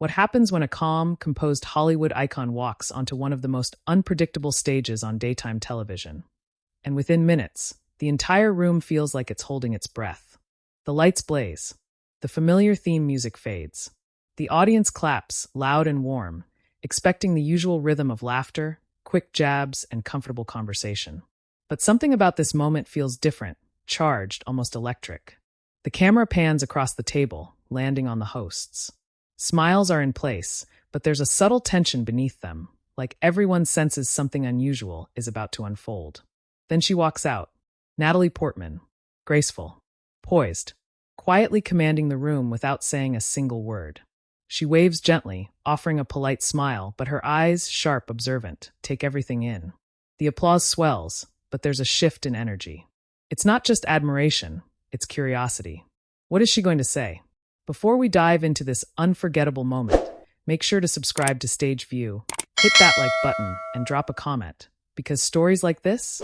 What happens when a calm, composed Hollywood icon walks onto one of the most unpredictable stages on daytime television? And within minutes, the entire room feels like it's holding its breath. The lights blaze. The familiar theme music fades. The audience claps, loud and warm, expecting the usual rhythm of laughter, quick jabs, and comfortable conversation. But something about this moment feels different, charged, almost electric. The camera pans across the table, landing on the hosts. Smiles are in place, but there's a subtle tension beneath them, like everyone senses something unusual is about to unfold. Then she walks out. Natalie Portman, graceful, poised, quietly commanding the room without saying a single word. She waves gently, offering a polite smile, but her eyes, sharp, observant, take everything in. The applause swells, but there's a shift in energy. It's not just admiration, it's curiosity. What is she going to say? Before we dive into this unforgettable moment, make sure to subscribe to Stage View, hit that like button, and drop a comment, because stories like this,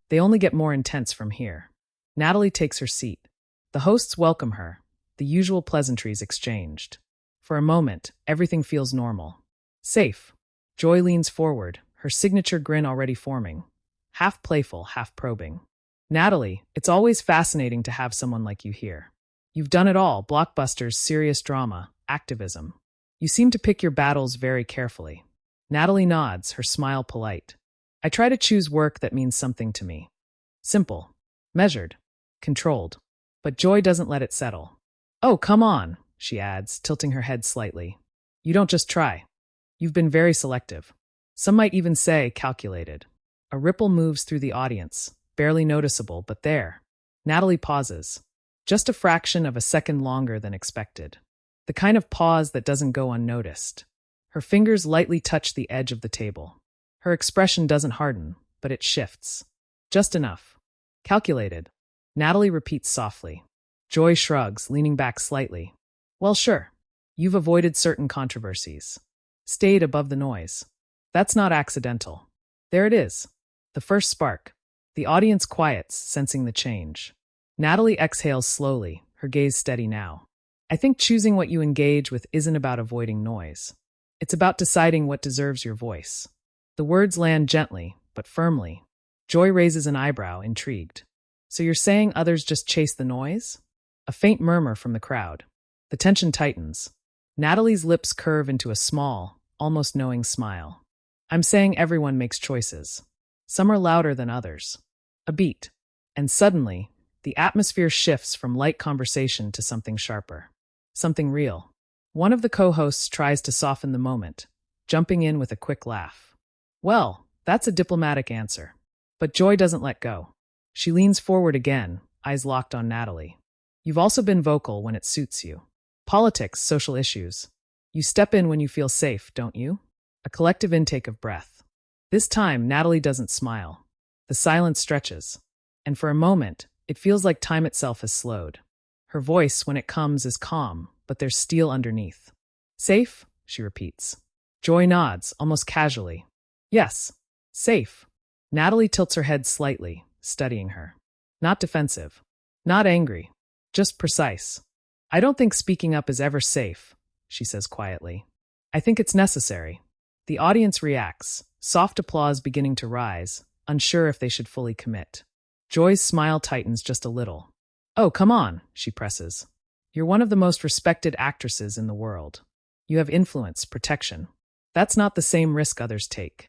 they only get more intense from here. Natalie takes her seat. The hosts welcome her, the usual pleasantries exchanged. For a moment, everything feels normal. Safe. Joy leans forward, her signature grin already forming. Half playful, half probing. Natalie, it's always fascinating to have someone like you here. You've done it all, blockbusters, serious drama, activism. You seem to pick your battles very carefully. Natalie nods, her smile polite. I try to choose work that means something to me. Simple, measured, controlled. But Joy doesn't let it settle. Oh, come on, she adds, tilting her head slightly. You don't just try. You've been very selective. Some might even say calculated. A ripple moves through the audience, barely noticeable, but there. Natalie pauses. Just a fraction of a second longer than expected. The kind of pause that doesn't go unnoticed. Her fingers lightly touch the edge of the table. Her expression doesn't harden, but it shifts. Just enough. Calculated. Natalie repeats softly. Joy shrugs, leaning back slightly. Well, sure. You've avoided certain controversies. Stayed above the noise. That's not accidental. There it is. The first spark. The audience quiets, sensing the change. Natalie exhales slowly, her gaze steady now. I think choosing what you engage with isn't about avoiding noise. It's about deciding what deserves your voice. The words land gently, but firmly. Joy raises an eyebrow, intrigued. So you're saying others just chase the noise? A faint murmur from the crowd. The tension tightens. Natalie's lips curve into a small, almost knowing smile. I'm saying everyone makes choices. Some are louder than others. A beat. And suddenly, the atmosphere shifts from light conversation to something sharper. Something real. One of the co-hosts tries to soften the moment, jumping in with a quick laugh. Well, that's a diplomatic answer. But Joy doesn't let go. She leans forward again, eyes locked on Natalie. You've also been vocal when it suits you. Politics, social issues. You step in when you feel safe, don't you? A collective intake of breath. This time, Natalie doesn't smile. The silence stretches. And for a moment, it feels like time itself has slowed. Her voice, when it comes, is calm, but there's steel underneath. Safe? She repeats. Joy nods, almost casually. Yes, safe. Natalie tilts her head slightly, studying her. Not defensive. Not angry. Just precise. I don't think speaking up is ever safe, she says quietly. I think it's necessary. The audience reacts, soft applause beginning to rise, unsure if they should fully commit. Joy's smile tightens just a little. Oh, come on, she presses. You're one of the most respected actresses in the world. You have influence, protection. That's not the same risk others take.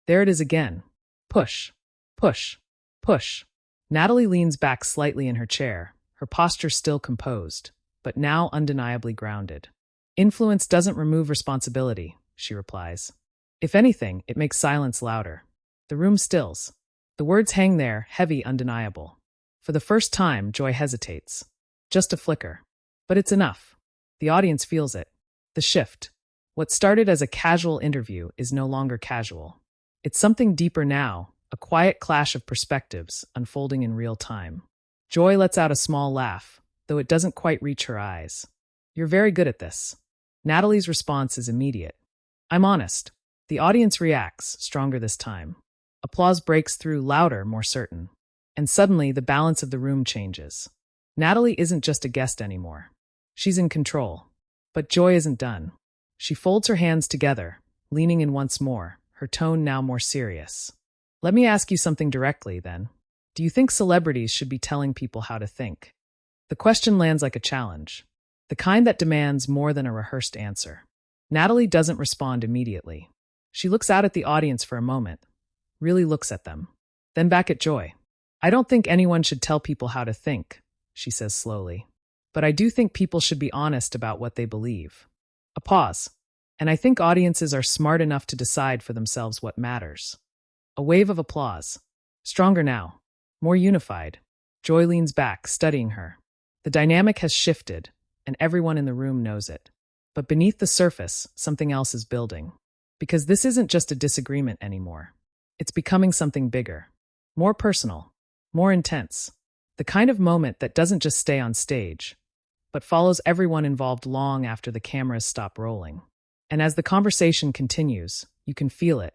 There it is again. Push, push, push. Natalie leans back slightly in her chair, her posture still composed, but now undeniably grounded. Influence doesn't remove responsibility, she replies. If anything, it makes silence louder. The room stills. The words hang there, heavy, undeniable. For the first time, Joy hesitates. Just a flicker. But it's enough. The audience feels it. The shift. What started as a casual interview is no longer casual. It's something deeper now, a quiet clash of perspectives unfolding in real time. Joy lets out a small laugh, though it doesn't quite reach her eyes. You're very good at this. Natalie's response is immediate. I'm honest. The audience reacts, stronger this time. Applause breaks through, louder, more certain. And suddenly, the balance of the room changes. Natalie isn't just a guest anymore. She's in control. But Joy isn't done. She folds her hands together, leaning in once more, her tone now more serious. Let me ask you something directly, then. Do you think celebrities should be telling people how to think? The question lands like a challenge, the kind that demands more than a rehearsed answer. Natalie doesn't respond immediately. She looks out at the audience for a moment, really looks at them, then back at Joy. I don't think anyone should tell people how to think, she says slowly. But I do think people should be honest about what they believe. A pause. And I think audiences are smart enough to decide for themselves what matters. A wave of applause. Stronger now. More unified. Joy leans back, studying her. The dynamic has shifted, and everyone in the room knows it. But beneath the surface, something else is building. Because this isn't just a disagreement anymore. It's becoming something bigger. More personal. More intense. The kind of moment that doesn't just stay on stage, but follows everyone involved long after the cameras stop rolling. And as the conversation continues, you can feel it.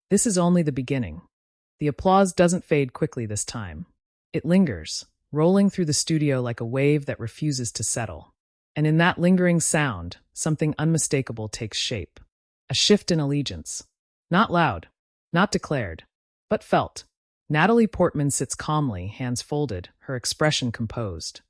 This is only the beginning. The applause doesn't fade quickly this time. It lingers, rolling through the studio like a wave that refuses to settle. And in that lingering sound, something unmistakable takes shape. A shift in allegiance. Not loud, not declared, but felt. Natalie Portman sits calmly, hands folded, her expression composed.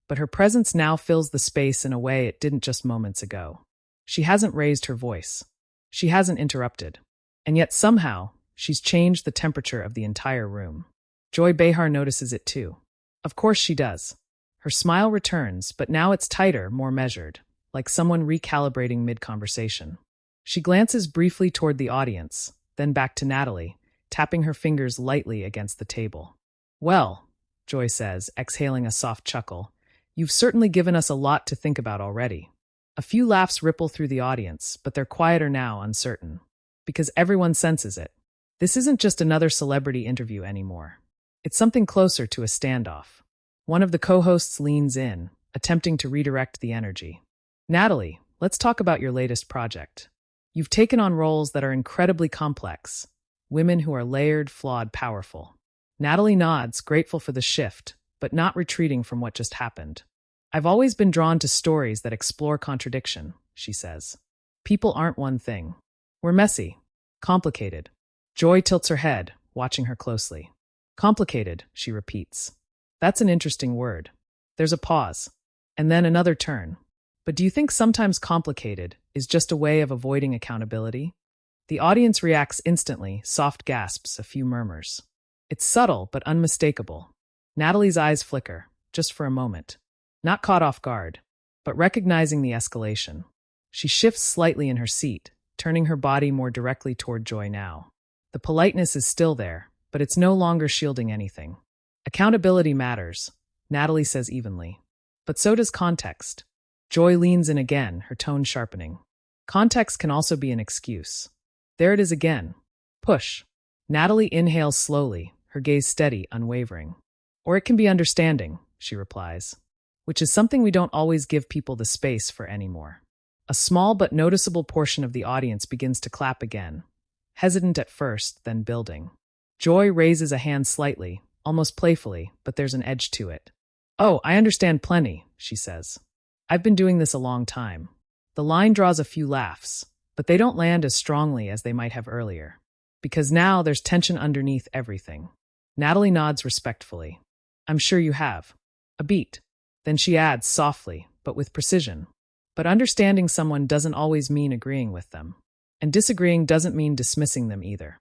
But her presence now fills the space in a way it didn't just moments ago. She hasn't raised her voice. She hasn't interrupted. And yet somehow, she's changed the temperature of the entire room. Joy Behar notices it too. Of course she does. Her smile returns, but now it's tighter, more measured, like someone recalibrating mid-conversation. She glances briefly toward the audience, then back to Natalie, tapping her fingers lightly against the table. Well, Joy says, exhaling a soft chuckle, you've certainly given us a lot to think about already. A few laughs ripple through the audience, but they're quieter now, uncertain. Because everyone senses it. This isn't just another celebrity interview anymore. It's something closer to a standoff. One of the co-hosts leans in, attempting to redirect the energy. Natalie, let's talk about your latest project. You've taken on roles that are incredibly complex. Women who are layered, flawed, powerful. Natalie nods, grateful for the shift, but not retreating from what just happened. I've always been drawn to stories that explore contradiction, she says. People aren't one thing. We're messy. Complicated. Joy tilts her head, watching her closely. Complicated, she repeats. That's an interesting word. There's a pause. And then another turn. But do you think sometimes complicated is just a way of avoiding accountability? The audience reacts instantly, soft gasps, a few murmurs. It's subtle but unmistakable. Natalie's eyes flicker, just for a moment. Not caught off guard, but recognizing the escalation. She shifts slightly in her seat, turning her body more directly toward Joy now. The politeness is still there, but it's no longer shielding anything. Accountability matters, Natalie says evenly. But so does context. Joy leans in again, her tone sharpening. Context can also be an excuse. There it is again. Push. Natalie inhales slowly, her gaze steady, unwavering. Or it can be understanding, she replies. Which is something we don't always give people the space for anymore. A small but noticeable portion of the audience begins to clap again. Hesitant at first, then building. Joy raises a hand slightly, almost playfully, but there's an edge to it. Oh, I understand plenty, she says. I've been doing this a long time. The line draws a few laughs, but they don't land as strongly as they might have earlier. Because now there's tension underneath everything. Natalie nods respectfully. I'm sure you have. A beat. Then she adds softly, but with precision. But understanding someone doesn't always mean agreeing with them. And disagreeing doesn't mean dismissing them either.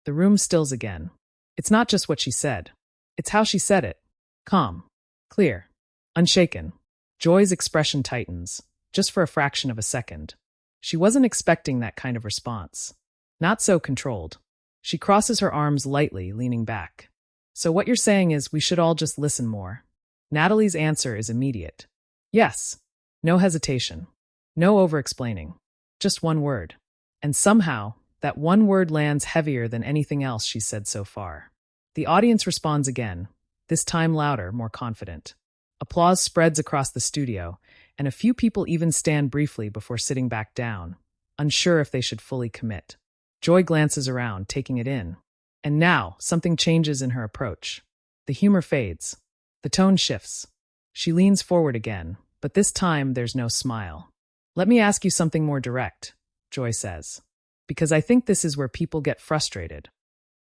The room stills again. It's not just what she said. It's how she said it. Calm. Clear. Unshaken. Joy's expression tightens, just for a fraction of a second. She wasn't expecting that kind of response. Not so controlled. She crosses her arms lightly, leaning back. So what you're saying is we should all just listen more? Natalie's answer is immediate. Yes. No hesitation. No over-explaining. Just one word. And somehow, that one word lands heavier than anything else she's said so far. The audience responds again, this time louder, more confident. Applause spreads across the studio, and a few people even stand briefly before sitting back down, unsure if they should fully commit. Joy glances around, taking it in. And now, something changes in her approach. The humor fades. The tone shifts. She leans forward again, but this time there's no smile. Let me ask you something more direct, Joy says, because I think this is where people get frustrated.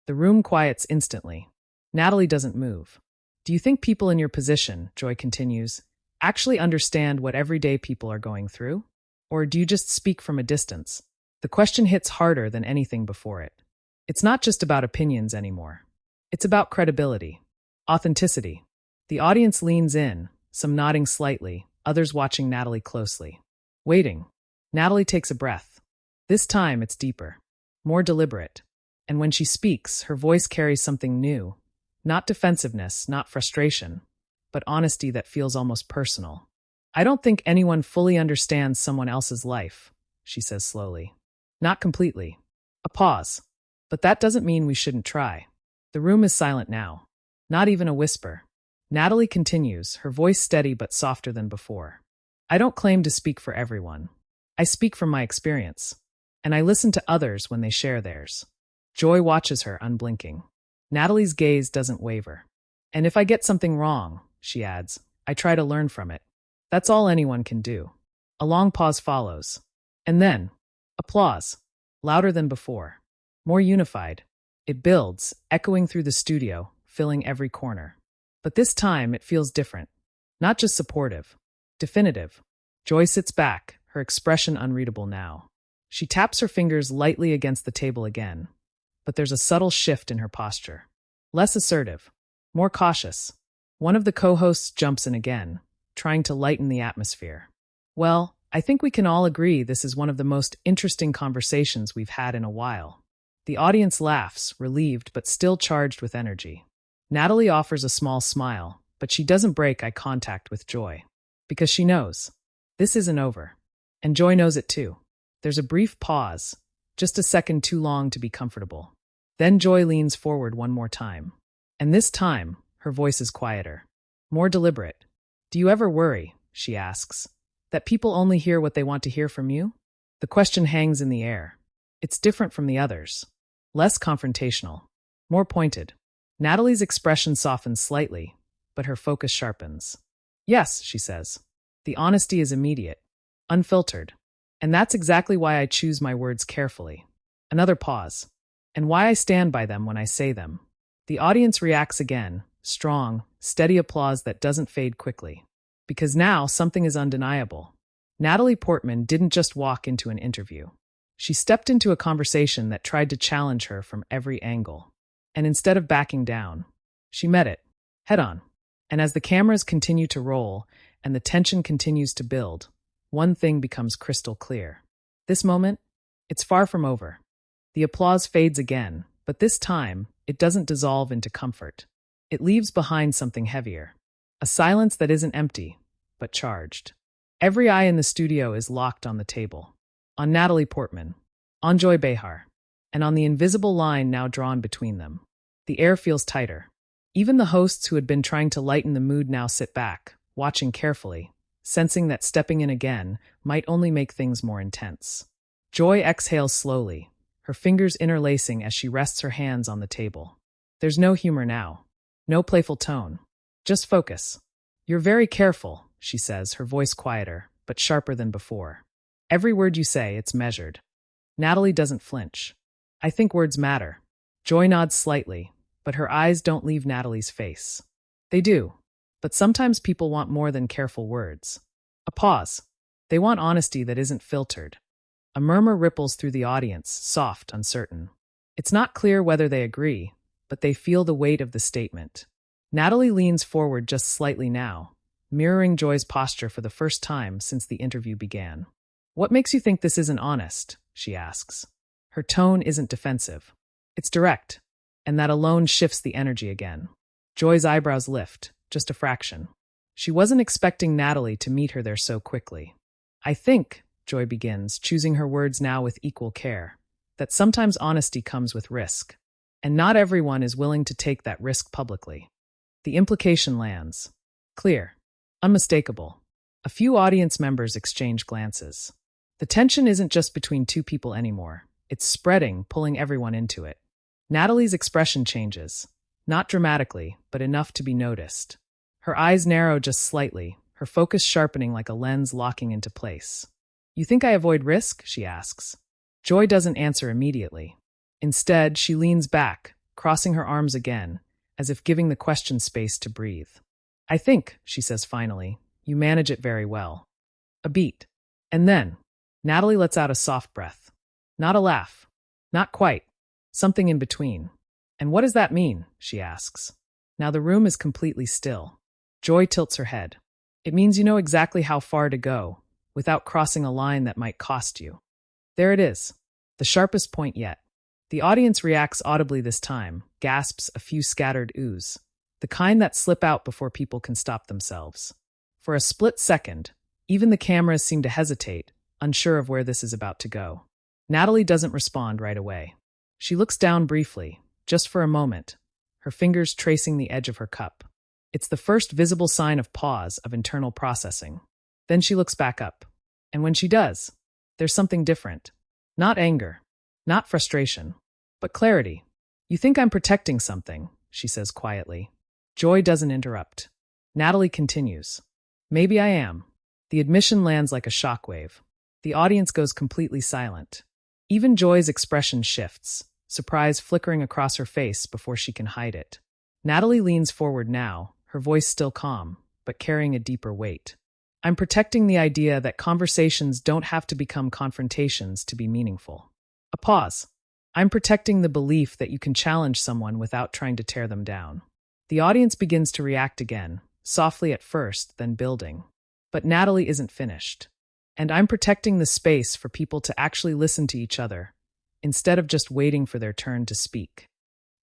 The room quiets instantly. Natalie doesn't move. Do you think people in your position, Joy continues, actually understand what everyday people are going through? Or do you just speak from a distance? The question hits harder than anything before it. It's not just about opinions anymore. It's about credibility, authenticity. The audience leans in, some nodding slightly, others watching Natalie closely. Waiting. Natalie takes a breath. This time it's deeper, more deliberate. And when she speaks, her voice carries something new. Not defensiveness, not frustration, but honesty that feels almost personal. I don't think anyone fully understands someone else's life, she says slowly. Not completely. A pause. But that doesn't mean we shouldn't try. The room is silent now. Not even a whisper. Natalie continues, her voice steady but softer than before. I don't claim to speak for everyone. I speak from my experience. And I listen to others when they share theirs. Joy watches her, unblinking. Natalie's gaze doesn't waver. And if I get something wrong, she adds, I try to learn from it. That's all anyone can do. A long pause follows. And then, applause. Louder than before. More unified. It builds, echoing through the studio, filling every corner. But this time it feels different. Not just supportive. Definitive. Joy sits back, her expression unreadable now. She taps her fingers lightly against the table again. But there's a subtle shift in her posture. Less assertive. More cautious. One of the co-hosts jumps in again, trying to lighten the atmosphere. Well, I think we can all agree this is one of the most interesting conversations we've had in a while. The audience laughs, relieved but still charged with energy. Natalie offers a small smile, but she doesn't break eye contact with Joy. Because she knows. This isn't over. And Joy knows it too. There's a brief pause, just a second too long to be comfortable. Then Joy leans forward one more time. And this time, her voice is quieter. More deliberate. Do you ever worry, she asks, that people only hear what they want to hear from you? The question hangs in the air. It's different from the others. Less confrontational. More pointed. Natalie's expression softens slightly, but her focus sharpens. Yes, she says. The honesty is immediate. Unfiltered. And that's exactly why I choose my words carefully. Another pause. And why I stand by them when I say them. The audience reacts again, strong, steady applause that doesn't fade quickly. Because now something is undeniable. Natalie Portman didn't just walk into an interview. She stepped into a conversation that tried to challenge her from every angle. And instead of backing down, she met it, head on. And as the cameras continue to roll and the tension continues to build, one thing becomes crystal clear. This moment, it's far from over. The applause fades again, but this time, it doesn't dissolve into comfort. It leaves behind something heavier. A silence that isn't empty, but charged. Every eye in the studio is locked on the table. On Natalie Portman, on Joy Behar, and on the invisible line now drawn between them. The air feels tighter. Even the hosts who had been trying to lighten the mood now sit back, watching carefully, sensing that stepping in again might only make things more intense. Joy exhales slowly, her fingers interlacing as she rests her hands on the table. There's no humor now. No playful tone. Just focus. You're very careful, she says, her voice quieter, but sharper than before. Every word you say, it's measured. Natalie doesn't flinch. I think words matter. Joy nods slightly, but her eyes don't leave Natalie's face. They do, but sometimes people want more than careful words. A pause. They want honesty that isn't filtered. A murmur ripples through the audience, soft, uncertain. It's not clear whether they agree, but they feel the weight of the statement. Natalie leans forward just slightly now, mirroring Joy's posture for the first time since the interview began. What makes you think this isn't honest? She asks. Her tone isn't defensive. It's direct, and that alone shifts the energy again. Joy's eyebrows lift, just a fraction. She wasn't expecting Natalie to meet her there so quickly. I think, Joy begins, choosing her words now with equal care, that sometimes honesty comes with risk, and not everyone is willing to take that risk publicly. The implication lands. Clear. Unmistakable. A few audience members exchange glances. The tension isn't just between two people anymore. It's spreading, pulling everyone into it. Natalie's expression changes. Not dramatically, but enough to be noticed. Her eyes narrow just slightly, her focus sharpening like a lens locking into place. You think I avoid risk? She asks. Joy doesn't answer immediately. Instead, she leans back, crossing her arms again, as if giving the question space to breathe. I think, she says finally, you manage it very well. A beat. And then, Natalie lets out a soft breath. Not a laugh. Not quite. Something in between. And what does that mean? She asks. Now the room is completely still. Joy tilts her head. It means you know exactly how far to go, without crossing a line that might cost you. There it is. The sharpest point yet. The audience reacts audibly this time, gasps a few scattered oohs, the kind that slip out before people can stop themselves. For a split second, even the cameras seem to hesitate, unsure of where this is about to go. Natalie doesn't respond right away. She looks down briefly, just for a moment, her fingers tracing the edge of her cup. It's the first visible sign of pause, of internal processing. Then she looks back up. And when she does, there's something different. Not anger, not frustration, but clarity. You think I'm protecting something, she says quietly. Joy doesn't interrupt. Natalie continues. Maybe I am. The admission lands like a shockwave. The audience goes completely silent. Even Joy's expression shifts, surprise flickering across her face before she can hide it. Natalie leans forward now, her voice still calm, but carrying a deeper weight. I'm protecting the idea that conversations don't have to become confrontations to be meaningful. A pause. I'm protecting the belief that you can challenge someone without trying to tear them down. The audience begins to react again, softly at first, then building. But Natalie isn't finished. And I'm protecting the space for people to actually listen to each other, instead of just waiting for their turn to speak.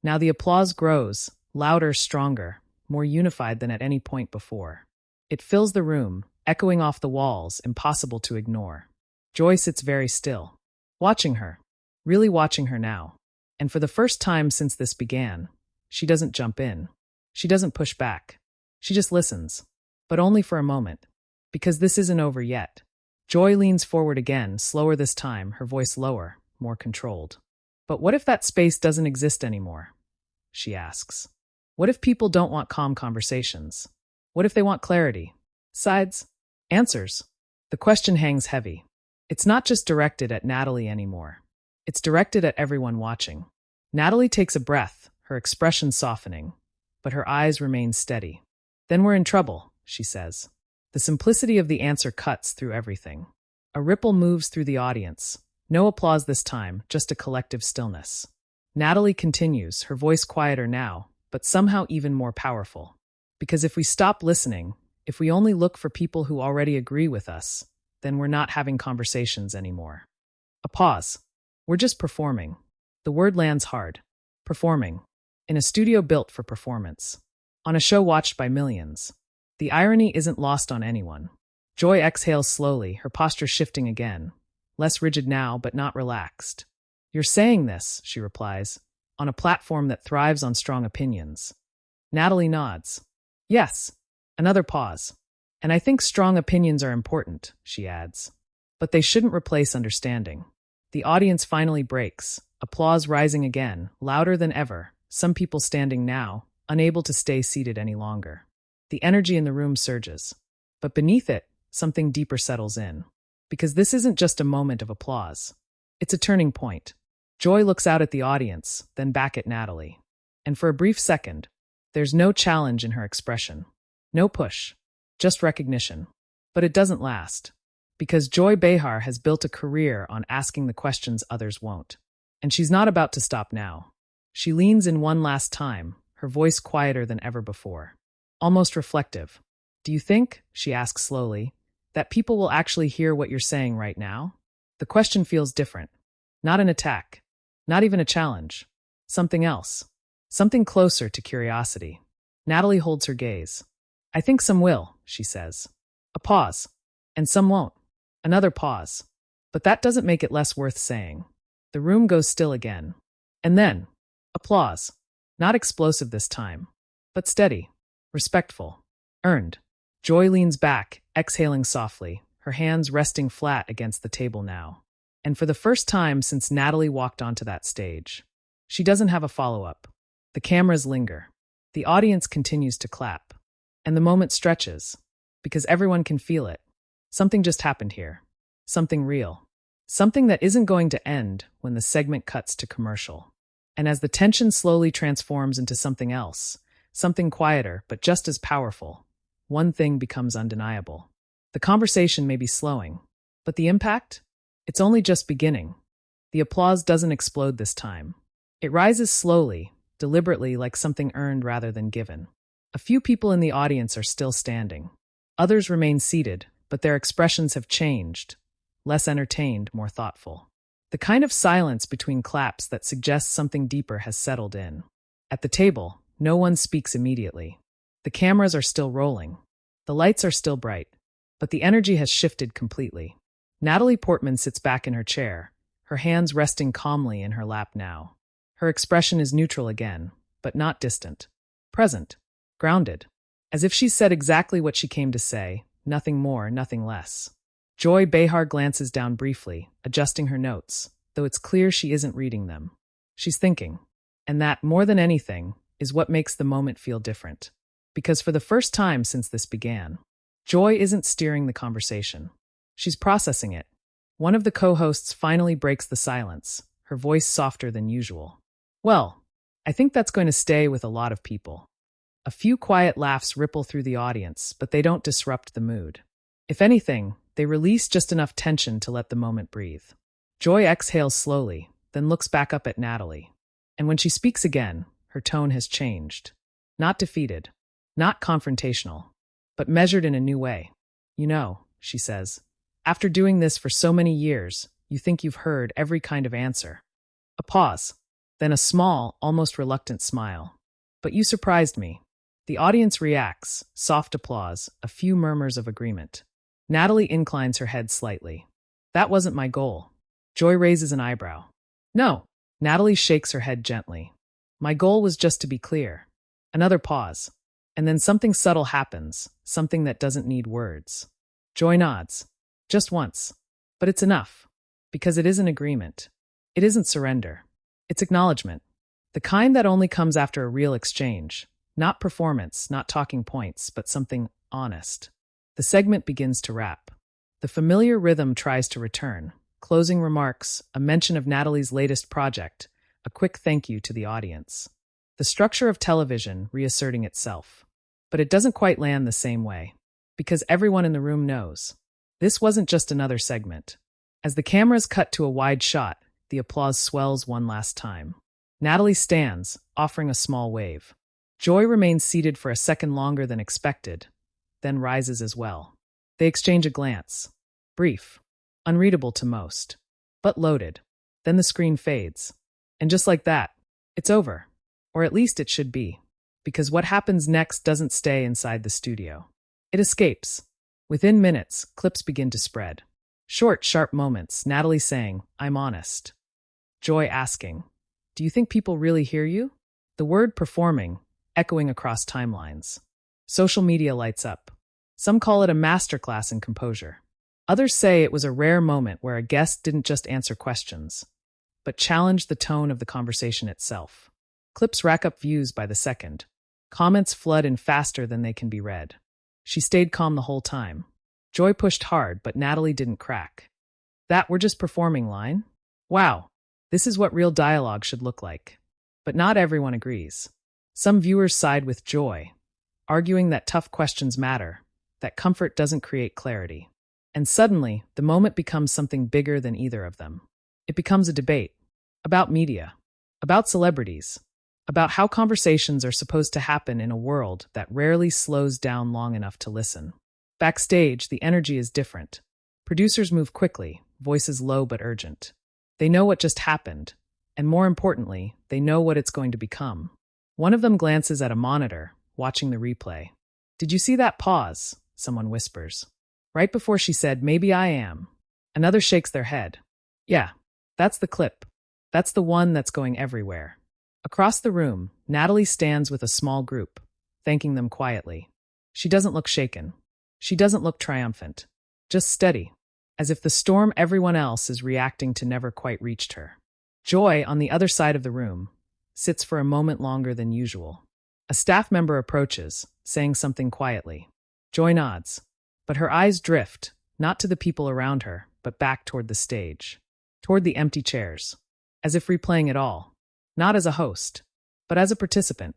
Now the applause grows, louder, stronger, more unified than at any point before. It fills the room, echoing off the walls, impossible to ignore. Joy sits very still, watching her, really watching her now. And for the first time since this began, she doesn't jump in. She doesn't push back. She just listens, but only for a moment, because this isn't over yet. Joy leans forward again, slower this time, her voice lower, more controlled. But what if that space doesn't exist anymore? She asks. What if people don't want calm conversations? What if they want clarity? Sides? Answers? The question hangs heavy. It's not just directed at Natalie anymore. It's directed at everyone watching. Natalie takes a breath, her expression softening, but her eyes remain steady. Then we're in trouble, she says. The simplicity of the answer cuts through everything. A ripple moves through the audience. No applause this time, just a collective stillness. Natalie continues, her voice quieter now, but somehow even more powerful. Because if we stop listening, if we only look for people who already agree with us, then we're not having conversations anymore. A pause. We're just performing. The word lands hard. Performing. In a studio built for performance. On a show watched by millions. The irony isn't lost on anyone. Joy exhales slowly, her posture shifting again. Less rigid now, but not relaxed. You're saying this, she replies, on a platform that thrives on strong opinions. Natalie nods. Yes. Another pause. And I think strong opinions are important, she adds. But they shouldn't replace understanding. The audience finally breaks, applause rising again, louder than ever, some people standing now, unable to stay seated any longer. The energy in the room surges. But beneath it, something deeper settles in. Because this isn't just a moment of applause. It's a turning point. Joy looks out at the audience, then back at Natalie. And for a brief second, there's no challenge in her expression. No push. Just recognition. But it doesn't last. Because Joy Behar has built a career on asking the questions others won't. And she's not about to stop now. She leans in one last time, her voice quieter than ever before. Almost reflective. Do you think, she asks slowly, that people will actually hear what you're saying right now? The question feels different. Not an attack. Not even a challenge. Something else. Something closer to curiosity. Natalie holds her gaze. I think some will, she says. A pause. And some won't. Another pause. But that doesn't make it less worth saying. The room goes still again. And then, applause. Not explosive this time, but steady, respectful, earned. Joy leans back, exhaling softly, her hands resting flat against the table now. And for the first time since Natalie walked onto that stage, she doesn't have a follow-up. The cameras linger. The audience continues to clap. And the moment stretches, because everyone can feel it. Something just happened here. something real. Something that isn't going to end when the segment cuts to commercial. And as the tension slowly transforms into something else, something quieter but just as powerful, one thing becomes undeniable. The conversation may be slowing, but the impact? It's only just beginning. The applause doesn't explode this time. It rises slowly, deliberately, like something earned rather than given. A few people in the audience are still standing. Others remain seated, but their expressions have changed. Less entertained, more thoughtful. The kind of silence between claps that suggests something deeper has settled in. At the table, no one speaks immediately. The cameras are still rolling. The lights are still bright. But the energy has shifted completely. Natalie Portman sits back in her chair, her hands resting calmly in her lap now. Her expression is neutral again, but not distant. Present. Grounded. As if she's said exactly what she came to say, nothing more, nothing less. Joy Behar glances down briefly, adjusting her notes, though it's clear she isn't reading them. She's thinking. And that, more than anything, is what makes the moment feel different. Because for the first time since this began, Joy isn't steering the conversation. She's processing it. One of the co-hosts finally breaks the silence, her voice softer than usual. Well, I think that's going to stay with a lot of people. A few quiet laughs ripple through the audience, but they don't disrupt the mood. If anything, they release just enough tension to let the moment breathe. Joy exhales slowly, then looks back up at Natalie. And when she speaks again, her tone has changed. Not defeated, not confrontational, but measured in a new way. You know, she says, after doing this for so many years, you think you've heard every kind of answer. A pause, then a small, almost reluctant smile. But you surprised me. The audience reacts, soft applause, a few murmurs of agreement. Natalie inclines her head slightly. That wasn't my goal. Joy raises an eyebrow. No. Natalie shakes her head gently. My goal was just to be clear. Another pause. And then something subtle happens, something that doesn't need words. Joy nods. Just once. But it's enough. Because it isn't agreement. It isn't surrender. It's acknowledgement. The kind that only comes after a real exchange. Not performance, not talking points, but something honest. The segment begins to wrap. The familiar rhythm tries to return. Closing remarks, a mention of Natalie's latest project, a quick thank you to the audience. The structure of television reasserting itself. But it doesn't quite land the same way. Because everyone in the room knows. This wasn't just another segment. As the cameras cut to a wide shot, the applause swells one last time. Natalie stands, offering a small wave. Joy remains seated for a second longer than expected, then rises as well. They exchange a glance. Brief. Unreadable to most. But loaded. Then the screen fades. And just like that, it's over. Or at least it should be. Because what happens next doesn't stay inside the studio. It escapes. Within minutes, clips begin to spread. Short, sharp moments, Natalie saying, I'm honest. Joy asking, do you think people really hear you? The word performing, echoing across timelines. Social media lights up. Some call it a masterclass in composure. Others say it was a rare moment where a guest didn't just answer questions, but challenged the tone of the conversation itself. Clips rack up views by the second. Comments flood in faster than they can be read. She stayed calm the whole time. Joy pushed hard, but Natalie didn't crack. That we're just performing line? Wow, this is what real dialogue should look like. But not everyone agrees. Some viewers side with Joy, arguing that tough questions matter, that comfort doesn't create clarity. And suddenly, the moment becomes something bigger than either of them. It becomes a debate. About media. About celebrities. About how conversations are supposed to happen in a world that rarely slows down long enough to listen. Backstage, the energy is different. Producers move quickly, voices low but urgent. They know what just happened, and more importantly, they know what it's going to become. One of them glances at a monitor, watching the replay. Did you see that pause? Someone whispers. Right before she said, maybe I am. Another shakes their head. Yeah, that's the clip. That's the one that's going everywhere. Across the room, Natalie stands with a small group, thanking them quietly. She doesn't look shaken. She doesn't look triumphant. Just steady, as if the storm everyone else is reacting to never quite reached her. Joy, on the other side of the room, sits for a moment longer than usual. A staff member approaches, saying something quietly. Joy nods, but her eyes drift, not to the people around her, but back toward the stage, toward the empty chairs, as if replaying it all, not as a host, but as a participant.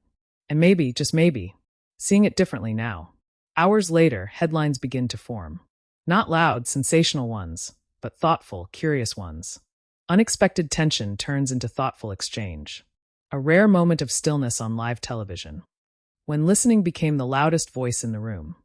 And maybe, just maybe, seeing it differently now. Hours later, headlines begin to form. Not loud, sensational ones, but thoughtful, curious ones. Unexpected tension turns into thoughtful exchange. A rare moment of stillness on live television, when listening became the loudest voice in the room.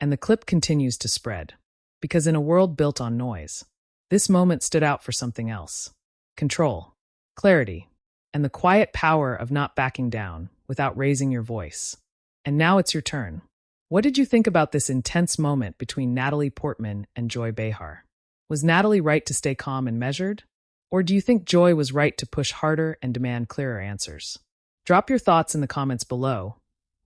And the clip continues to spread. Because in a world built on noise, this moment stood out for something else. Control, clarity, and the quiet power of not backing down without raising your voice. And now it's your turn. What did you think about this intense moment between Natalie Portman and Joy Behar? Was Natalie right to stay calm and measured? Or do you think Joy was right to push harder and demand clearer answers? Drop your thoughts in the comments below.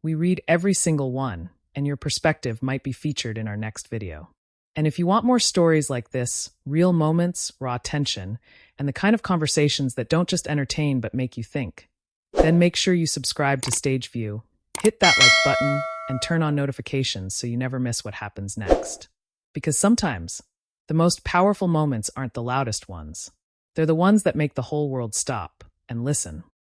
We read every single one, and your perspective might be featured in our next video. And if you want more stories like this, real moments, raw tension, and the kind of conversations that don't just entertain but make you think, then make sure you subscribe to Stage View, hit that like button, and turn on notifications so you never miss what happens next. Because sometimes, the most powerful moments aren't the loudest ones. They're the ones that make the whole world stop and listen.